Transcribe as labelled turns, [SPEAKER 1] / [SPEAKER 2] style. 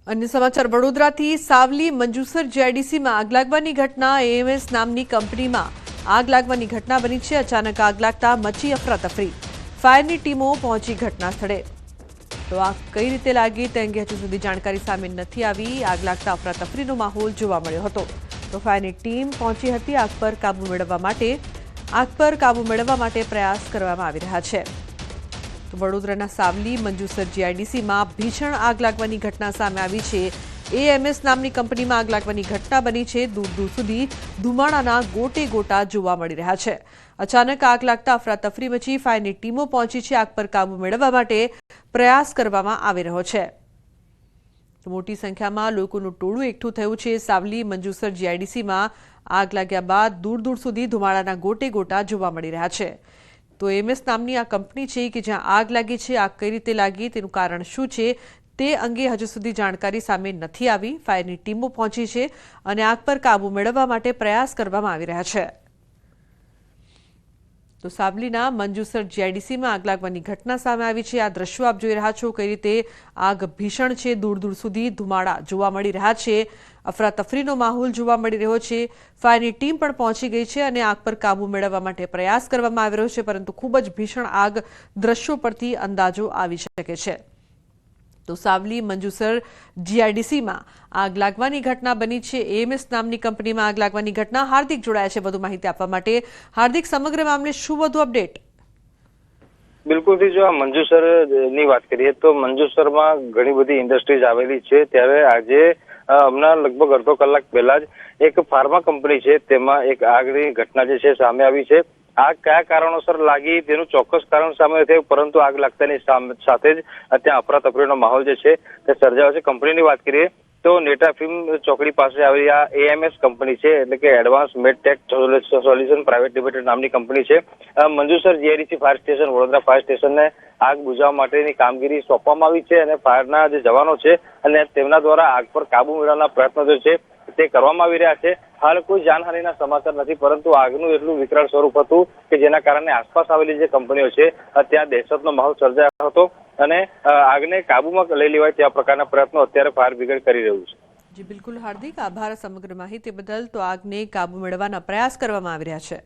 [SPEAKER 1] अन्य समाचार वडोदराथी सावली मंजूसर जीआईडीसी में आग लागवानी घटना एएमएस नामनी कंपनी में आग लागवानी घटना बनी है। अचानक आग लागता मची अफरातफरी। फायरनी टीमों पहुंची घटना स्थले। तो आग कई रीते लागी ते अंगे हजू सुधी जानकारी सामे नथी आवी। आग लागता अफरातफरीनो माहोल जोवा मळ्यो हतो। तो फायरनी टीम पहुंची हती आग पर काबू मेळववा माटे प्रयास करवामां आवी रह्या छे। तो वडोदराना सावली मंजूसर जीआईडीसी में भीषण आग लागवानी घटना सामे आवी छे। एएमएस नामनी कंपनी में आग लागवानी घटना बनी है। दूर दूर सुधी धुमाड़ाना गोटे गोटा जोवा मळी रह्या छे। अचानक आग लागता अफरातफरी मची। फायरनी टीमों पहुंची है। आग पर काबू मेळववा माटे प्रयास करवामां आवी रह्यो छे। तो मोटी संख्या में लोकोनुं टोळुं एकठुं थयुं छे। सावली मंजूसर जीआईडीसी में आग लाग्या बाद दूर दूर सुधी धुमाड़ाना गोटे गोटा जोवा मळी रह्या छे। तो एएमएस नामनी आ कंपनी है कि ज्यां आग लागी है। आग कई रीते लागी तेनुं कारण शुं छे ते अंगे हजू सुधी जानकारी सामे नथी आवी। फायरनी टीमों पहुंची है और आग पर काबू मेळववा माटे प्रयास करवामां आवी रह्या छे। तो सावलीना मंजूसर जीआईडीसी में आग लागवानी घटना सामे आवी छे। आ दृश्यो आप जोई रह्या छो कई रीते आग भीषण छे। दूर दूर सुधी धुमाड़ा जोवा मळी रह्या छे। अफरातफरीनो माहोल जोवा मळी रह्यो छे। फायरनी टीम पण पहोंची गई छे अने आग पर काबू मेळववा माटे प्रयास करवामां आवी रह्यो छे, परंतु खूब ज भीषण आग दृश्यो परथी अंदाजो आवी शके छे। तो सावली मंजूसर जीआईडीसी में आग लागवानी घटना बनी है। एएमएस नामनी कंपनी में आग लागवानी घटना। हार्दिक जोड़ाया है વધુ माहिती आपवा माटे। हार्दिक, समग्र मामले शुं વધુ अपडेट?
[SPEAKER 2] बिल्कुल थी जो मंजूसर नी बात करिए तो मंजूसर में घणी बधी इंडस्ट्रीज आवेली छे। त्यारे आजे हमना लगभग अर्धो कलाक पहला ज एक फार्मा कंपनी छे तेमां एक આગની घटना जे छे सामे आवी छे। आग क्या कारणोसर लागी तेनुं ચોક્કસ कारण सामे थयुं, परंतु आग लागतानी साथे ज त्यां अफरातफरीनो माहोल जे छे ते सर्जायो छे। कंपनीनी वात करिए तो नेटाफिल्म चौकड़ी पासे आवेली आ एएमएस कंपनी है, એટલે કે એડવાન્સ મેડટેક સોલ્યુશન પ્રાઇવેટ લિમિટેડ નામની કંપની છે। Manjusar GIDC fire station Vadodara fire સ્ટેશનને આગ બુઝાવવા માટેની કામગીરી સોંપવામાં આવી છે અને ફાયરના જે જવાનો છે અને તેમના દ્વારા આગ પર કાબુ મેળવવાના પ્રયત્નો જે છે તે કરવામાં આવી રહ્યા છે। હાલ કોઈ જાનહાનિના સમાચાર નથી, પરંતુ આગનું એટલું વિકરાળ સ્વરૂપ હતું કે જેના કારણે આસપાસ આવેલી જે કંપનીઓ છે ત્યાં દહેશતનો માહોલ સર્જાયો હતો અને આગને કાબુમાં લઈ લેવાય त्या પ્રકારના પ્રયત્નો અત્યારે ફાયર બ્રિગેડ કરી રહ્યું છે।
[SPEAKER 1] जी बिल्कुल हार्दिक, आभार समग्र माहिती बदल। तो आग ने काबू मेळववाना प्रयास करवामां आवी रह्या छे।